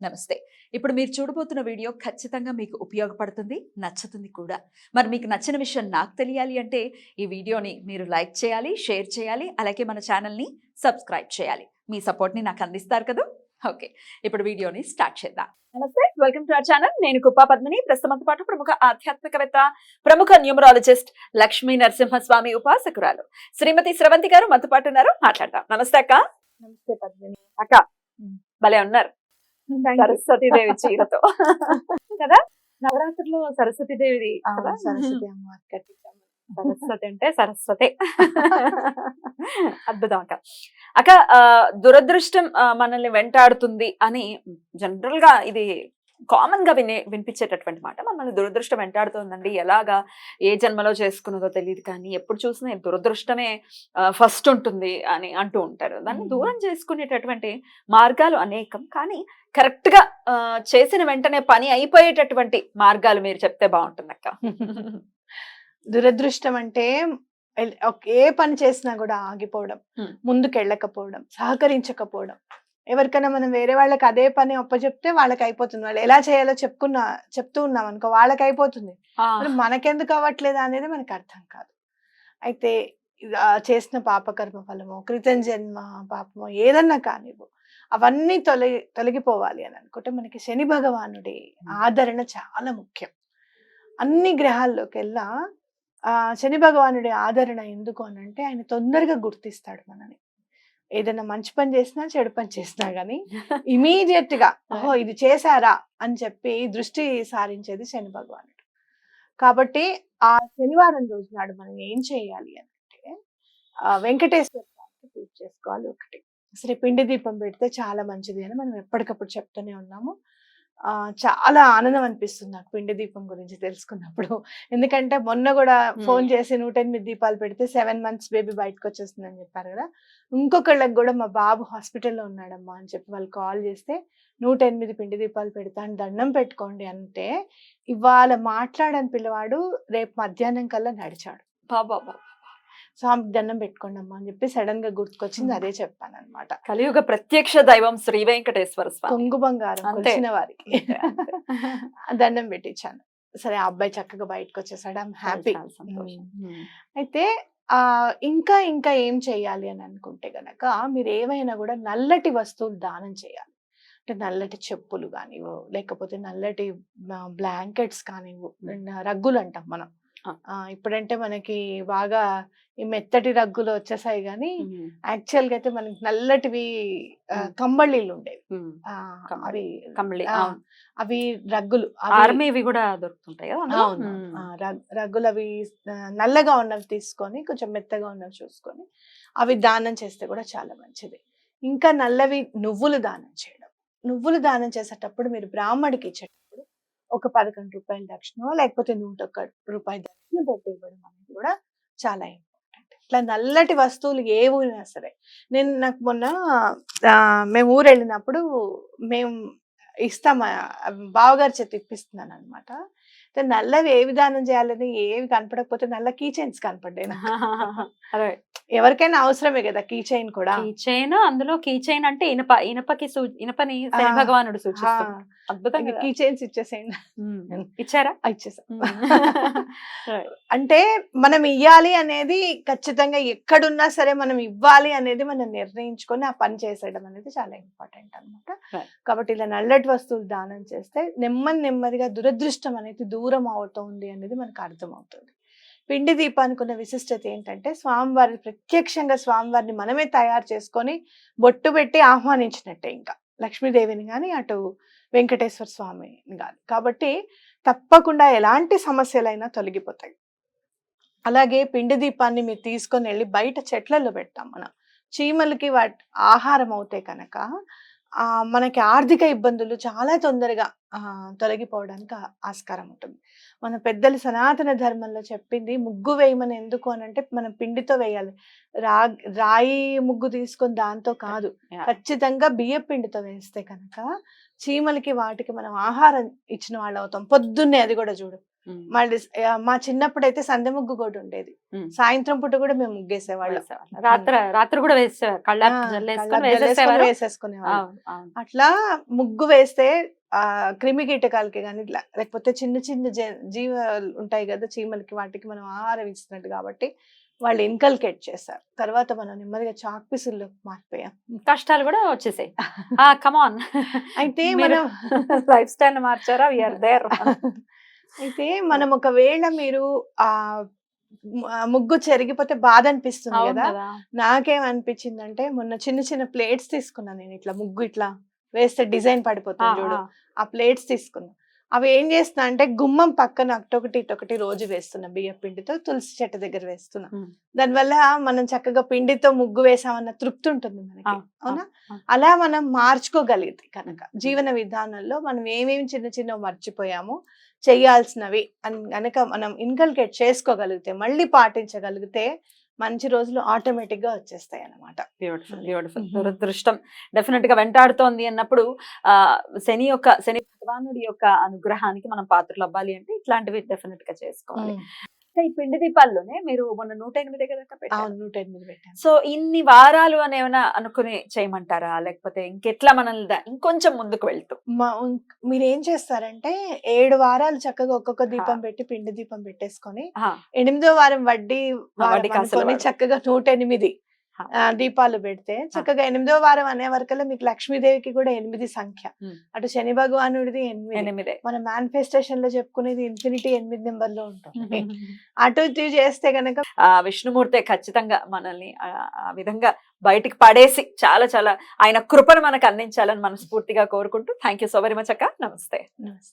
నమస్తే. ఇప్పుడు మీరు చూడబోతున్న వీడియో ఖచ్చితంగా మీకు ఉపయోగపడుతుంది, నచ్చుతుంది కూడా. మరి మీకు నచ్చిన విషయం నాకు తెలియాలి అంటే ఈ వీడియోని మీరు లైక్ చేయాలి, షేర్ చేయాలి, అలాగే మన ఛానల్‌ని సబ్స్క్రైబ్ చేయాలి. మీ సపోర్ట్‌ని నాకు అందిస్తారు కదూ! ఓకే. ఇప్పుడు వీడియోని స్టార్ట్ చేద్దాం. నమస్తే. Welcome to our channel. నేను కుప్పా పద్మిని. ప్రస్తుతంతో పాటు ప్రముఖ ఆధ్యాత్మికవేత్త, ప్రముఖ న్యూమరాలజిస్ట్ లక్ష్మీ నరసింహస్వామి ఉపాసకురాలు శ్రీమతి స్రవంతి గారు మనతో పాటు ఉన్నారు. మాట్లాడదాం. నమస్తే అక్క. నమస్తే పద్మిని. అక్క భలే ఉన్నారు సరస్వతీదేవి చీరతో కదా. నవరాత్రులు సరస్వతీదేవి సరస్వతి అమ్మవారి కట్టించాము. సరస్వతి అంటే సరస్వతి. అద్భుతం అక్క. అక్క దురదృష్టం మనల్ని వెంటాడుతుంది అని జనరల్ గా ఇది కామన్ గా వినిపించేటటువంటి మాట. మమ్మల్ని దురదృష్టం వెంటాడుతుందండి, ఎలాగా ఏ జన్మలో చేసుకున్నదో తెలియదు కానీ ఎప్పుడు చూసినా దురదృష్టమే ఫస్ట్ ఉంటుంది అని అంటూ ఉంటారు. దాన్ని దూరం చేసుకునేటటువంటి మార్గాలు అనేకం, కానీ కరెక్ట్ గా చేసిన వెంటనే పని అయిపోయేటటువంటి మార్గాలు మీరు చెప్తే బాగుంటుంది అక్క. దురదృష్టం అంటే ఏ పని చేసినా కూడా ఆగిపోవడం, ముందుకెళ్ళకపోవడం, సహకరించకపోవడం. ఎవరికైనా మనం వేరే వాళ్ళకి అదే పని అప్పచెప్తే వాళ్ళకి అయిపోతుంది. వాళ్ళు ఎలా చేయాలో చెప్తూ ఉన్నాం అనుకో, వాళ్ళకి అయిపోతుంది. మనకెందుకు అవ్వట్లేదా అనేది మనకు అర్థం కాదు. అయితే చేసిన పాపకర్మ ఫలమో, క్రితం జన్మ పాపమో ఏదన్నా కానివ్వు, అవన్నీ తొలగిపోవాలి అని అనుకుంటే మనకి శని భగవానుడి ఆదరణ చాలా ముఖ్యం. అన్ని గ్రహాల్లోకెల్లా శని భగవానుడి ఆదరణ ఎందుకు అని అంటే ఆయన తొందరగా గుర్తిస్తాడు మనని. ఏదైనా మంచి పని చేసినా చెడు పని చేసినా గానీ ఇమీడియట్ గా ఓహో ఇది చేశారా అని చెప్పి దృష్టి సారించేది శని భగవానుడు. కాబట్టి ఆ శనివారం రోజు నాడు మనం ఏం చేయాలి అంటే వెంకటేశ్వర స్వామికి పూజ చేసుకోవాలి. ఒకటి అసలు పిండి దీపం పెడితే చాలా మంచిది అని మనం ఎప్పటికప్పుడు చెప్తూనే ఉన్నాము. చాలా ఆనందం అనిపిస్తుంది నాకు పిండి దీపం గురించి తెలుసుకున్నప్పుడు. ఎందుకంటే మొన్న కూడా ఫోన్ చేసి 108 దీపాలు పెడితే 7 months బేబీ బయటకు వచ్చేస్తుందని చెప్పారు కదా. ఇంకొకళ్ళకి కూడా మా బాబు హాస్పిటల్లో ఉన్నాడమ్మా అని చెప్పి వాళ్ళు కాల్ చేస్తే 108 పిండి దీపాలు పెడతాను, దండం పెట్టుకోండి అంటే ఇవాళ మాట్లాడని పిల్లవాడు రేపు మధ్యాహ్నం కల్లా నడిచాడు. బాబా స్వామికి దండం పెట్టుకోండి అమ్మా అని చెప్పి సడన్ గా గుర్తుకొచ్చింది, అదే చెప్పాను అనమాట. కలియుగ ప్రత్యక్ష దైవం శ్రీ వెంకటేశ్వర స్వామి, కొంగు బంగారం కొలిచిన వారికి దండం పెట్టించాను. సరే ఆ అబ్బాయి చక్కగా బయటకు వచ్చేసాడు, ఐఎమ్ హ్యాపీ. అయితే ఇంకా ఇంకా ఏం చెయ్యాలి అని అనుకుంటే గనక మీరు ఏవైనా కూడా నల్లటి వస్తువులు దానం చేయాలి. అంటే నల్లటి చెప్పులు కానివ్వు, లేకపోతే నల్లటి బ్లాంకెట్స్ కానివ్వు, రగ్గులు అంటాం మనం. ఇప్పుడంటే మనకి బాగా ఈ మెత్తటి రగ్గులు వచ్చేసాయి కానీ యాక్చువల్ గా అయితే మనకి నల్లటివి కంబళీలు ఉండేవి. అవి రగ్గులు, ఆర్మీవి కూడా దొరుకుతుంటాయి కదా. రగ్గులు అవి నల్లగా ఉన్నవి తీసుకొని కొంచెం మెత్తగా ఉన్నవి చూసుకొని అవి దానం చేస్తే కూడా చాలా మంచిది. ఇంకా నల్లవి నువ్వులు దానం చేయడం. నువ్వులు దానం చేసేటప్పుడు మీరు బ్రాహ్మడికి ఇచ్చేటప్పుడు ఒక 11 రూపాయల దక్షిణ లేకపోతే 101 రూపాయల దక్షిణ పెట్టి ఇవ్వడం అనేది కూడా చాలా ఇంపార్టెంట్. ఇట్లా నల్లటి వస్తువులు ఏవైనా సరే, నాకు మొన్న మేము ఊరు వెళ్ళినప్పుడు మేము ఇస్తామా బావగారి చేతి ఇప్పిస్తున్నాను అనమాట. నల్లవి ఏ విధానం చేయాలని ఏవి కనపడకపోతే నల్ల కీ చైన్స్ కనపడ్డాయి. ఎవరికైనా అవసరమే కదా కీ చైన్ కూడా. కీ చైన్, అందులో కీ చైన్ అంటే ఇనపని భగవానుడు సూచిస్తాడు. అద్భుతంగా కీ చైన్స్ ఇచ్చేసేయండి. ఇచ్చారా? ఇచ్చేసా. అంటే మనం ఇయ్యాలి అనేది ఖచ్చితంగా ఎక్కడున్నా సరే మనం ఇవ్వాలి అనేది మనం నిర్ణయించుకొని ఆ పని చేసేయడం అనేది చాలా ఇంపార్టెంట్ అనమాట. కాబట్టి ఇలా నల్లటి వస్తువులు దానం చేస్తే నెమ్మదిగా దురదృష్టం అనేది దూరం అవుతుంది అనేది మనకు అర్థమవుతుంది. పిండి దీపానికి ఉన్న విశిష్టత ఏంటంటే స్వామివారి ప్రత్యక్షంగా స్వామివారిని మనమే తయారు చేసుకొని బొట్టు పెట్టి ఆహ్వానించినట్టే, ఇంకా లక్ష్మీదేవిని కానీ అటు వెంకటేశ్వర స్వామిని కానీ. కాబట్టి తప్పకుండా ఎలాంటి సమస్యలైనా తొలగిపోతాయి. అలాగే పిండి దీపాన్ని మీరు తీసుకొని వెళ్ళి బయట చెట్లలో పెడతాం మనం. చీమలకి వాటి ఆహారం అవుతే కనుక మనకి ఆర్థిక ఇబ్బందులు చాలా తొందరగా తొలగిపోవడానికి ఆస్కారం ఉంటుంది. మన పెద్దలు సనాతన ధర్మంలో చెప్పింది ముగ్గు వేయమని ఎందుకు అని అంటే మనం పిండితో వేయాలి. రాయి ముగ్గు తీసుకొని దాంతో కాదు, ఖచ్చితంగా బియ్య పిండితో వేస్తే కనుక చీమలకి వాటికి మనం ఆహారం ఇచ్చిన వాళ్ళు అవుతాం. పొద్దున్నే అది కూడా చూడు, మళ్ళీ మా చిన్నప్పుడైతే సందె ముగ్గు కూడా ఉండేది. సాయంత్రం పూట కూడా మేము ముగ్గేసేవాళ్ళం. రాత్రి కూడా వేసేవారు, కళ్ళాపి కళ్ళకు జల్లేసుకొని జల్లేసుకొని వేసేసేవారు. వేసేసుకునేవాళ్ళం. అవును, అవును. అట్లా ముగ్గు వేస్తే క్రిమి కీటకాలకి కానీ ఇట్లా లేకపోతే చిన్న చిన్న జీవాలు ఉంటాయి కదా, చీమలకి వాటికి మనం ఆహారం ఇస్తున్నట్టు, కాబట్టి వాళ్ళు ఇన్కల్కేట్ చేశారు. తర్వాత మనం నెమ్మదిగా చాక్ పీసుల్లో మారిపోయాం. కష్టాలు కూడా వచ్చేసాయి. కమాన్, అయితే మీరు మనం లైఫ్ స్టైల్ మార్చారా? We're there. అయితే మనం ఒకవేళ మీరు ముగ్గు చెరిగిపోతే బాధ అనిపిస్తుంది కదా. నాకేమనిపించిందంటే మొన్న చిన్న చిన్న ప్లేట్స్ తీసుకున్నాను నేను, ఇట్లా ముగ్గు ఇట్లా వేస్తే డిజైన్ పడిపోతుంది చూడు, ఆ ప్లేట్స్ తీసుకున్నా. అవి ఏం చేస్తున్నా అంటే గుమ్మం పక్కన ఇటొకటి రోజు వేస్తున్నా బియ్య పిండితో, తులసి చెట్టు దగ్గర వేస్తున్నా. దానివల్ల మనం చక్కగా పిండితో ముగ్గు వేసామన్న తృప్తి ఉంటుంది మనకి, అవునా? అలా మనం మార్చుకోగలిగితే కనుక జీవన విధానంలో మనం ఏమేమి చిన్న చిన్న మర్చిపోయామో చెయ్యాల్సినవి అని గనక మనం ఇన్కల్కేట్ చేసుకోగలిగితే, మళ్ళీ పాటించగలిగితే మంచి రోజులు ఆటోమేటిక్ గా వచ్చేస్తాయి అన్నమాట. Beautiful, beautiful. దురదృష్టం డెఫినెట్ గా వెంటాడుతోంది అన్నప్పుడు శని భగవానుడి యొక్క అనుగ్రహానికి మనం పాత్రలు అవ్వాలి అంటే ఇట్లాంటివి డెఫినెట్ గా చేసుకోవాలి. ఈ పిండి దీపాల్లోనే మీరు మొన్న 108 కదా పెట్టారు. 108 పెట్టాను. సో ఇన్ని వారాలు అని ఏమైనా అనుకుని చేయమంటారా, లేకపోతే ఇంకెట్లా మనల్ని ఇంకొంచెం ముందుకు వెళ్తూ? మీరేం చేస్తారంటే 7 వారాలు చక్కగా ఒక్కొక్క దీపం పెట్టి పిండి దీపం పెట్టేసుకొని 8వ వారం వడ్డీ అనుకొని చక్కగా 108 దీపాలు పెడితే చక్కగా 8వ వారం అనే వరకల్లా మీకు లక్ష్మీదేవికి కూడా 8 సంఖ్య, అటు శని భగవానుడిది 8, మన మేనిఫెస్టేషన్ లో చెప్పుకునేది ఇన్ఫినిటీ 8 నెంబర్ లో ఉంటుంది. అటు ఇటు చేస్తే గనక విష్ణుమూర్తి ఖచ్చితంగా మనల్ని ఆ విధంగా బయటికి పడేసి చాలా చాలా ఆయన కృపను మనకు అందించాలని మనస్ఫూర్తిగా కోరుకుంటూ thank you so very much అక్క. నమస్తే.